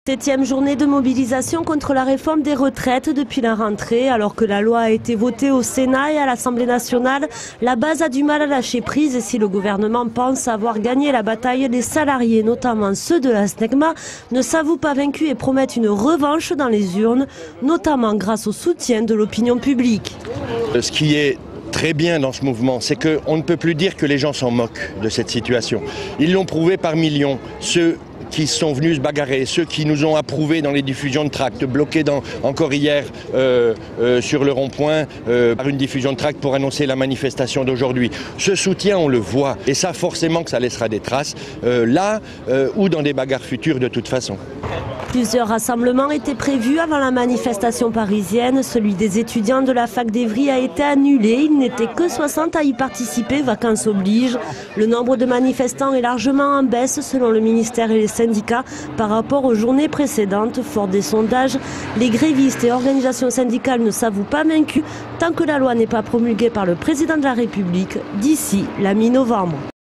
7e journée de mobilisation contre la réforme des retraites depuis la rentrée. Alors que la loi a été votée au Sénat et à l'Assemblée nationale, la base a du mal à lâcher prise. Et si le gouvernement pense avoir gagné la bataille, les salariés, notamment ceux de la SNECMA, ne s'avouent pas vaincus et promettent une revanche dans les urnes, notamment grâce au soutien de l'opinion publique. Ce qui est très bien dans ce mouvement, c'est qu'on ne peut plus dire que les gens s'en moquent de cette situation. Ils l'ont prouvé par millions. Ceux qui sont venus se bagarrer, ceux qui nous ont approuvés dans les diffusions de tracts, bloqués encore hier sur le rond-point par une diffusion de tracts pour annoncer la manifestation d'aujourd'hui. Ce soutien, on le voit, et ça forcément que ça laissera des traces, là ou dans des bagarres futures de toute façon. Plusieurs rassemblements étaient prévus avant la manifestation parisienne. Celui des étudiants de la fac d'Evry a été annulé. Il n'était que 60 à y participer, vacances oblige. Le nombre de manifestants est largement en baisse selon le ministère et les syndicats par rapport aux journées précédentes. Fort des sondages, les grévistes et organisations syndicales ne s'avouent pas vaincus tant que la loi n'est pas promulguée par le président de la République d'ici la mi-novembre.